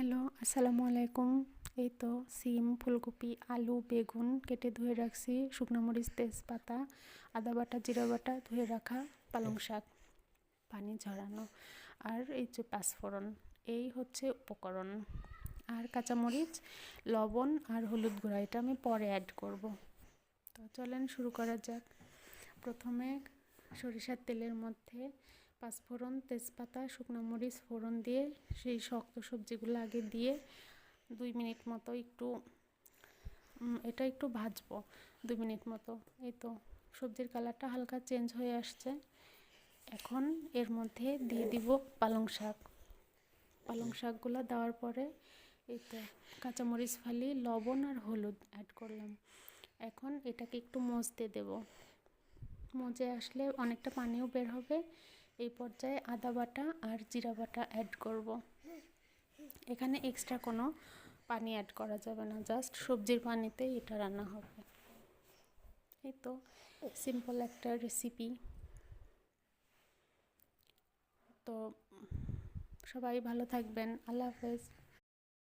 Hello, আসসালামু আলাইকুম। এই তো সিম, ফুলকপি, আলু, বেগুন কেটে ধুয়ে রাখছি, শুকনো মরিচ, তেজপাতা, আদা বাটা, জিরা বাটা, ধুয়ে রাখা পালং শাক, পানি ঝরানো, আর এই যে পাঁচফোড়ন। এই হচ্ছে উপকরণ। আর কাঁচামরিচ, লবণ আর হলুদ গুঁড়া, এটা আমি পরে অ্যাড করব। তো চলেন শুরু করা যাক। প্রথমে সরিষার তেলের মধ্যে পাঁচফোড়ন, তেজপাতা, শুকনো মরিচ ফোড়ন দিয়ে সেই শক্ত সবজিগুলো আগে দিয়ে 2 মিনিট মতো এটা একটু ভাজবো 2 মিনিট মতো। এই তো সবজির কালারটা হালকা চেঞ্জ হয়ে আসছে। এখন এর মধ্যে দিয়ে দিব পালং শাক। পালং শাকগুলো দেওয়ার পরে এই তো কাঁচামরিচ ফালি, লবণ আর হলুদ অ্যাড করলাম। এখন এটাকে একটু মজতে দেব। মজে আসলে অনেকটা পানিও বের হবে। এই পর্যায়ে আদা বাটা আর জিরা বাটা অ্যাড করব। এখানে এক্সট্রা কোনো পানি অ্যাড করা যাবে না, জাস্ট সবজির পানিতেই এটা রান্না হবে। এই তো সিম্পল একটা রেসিপি। তো সবাই ভালো থাকবেন। আল্লাহ হাফেজ।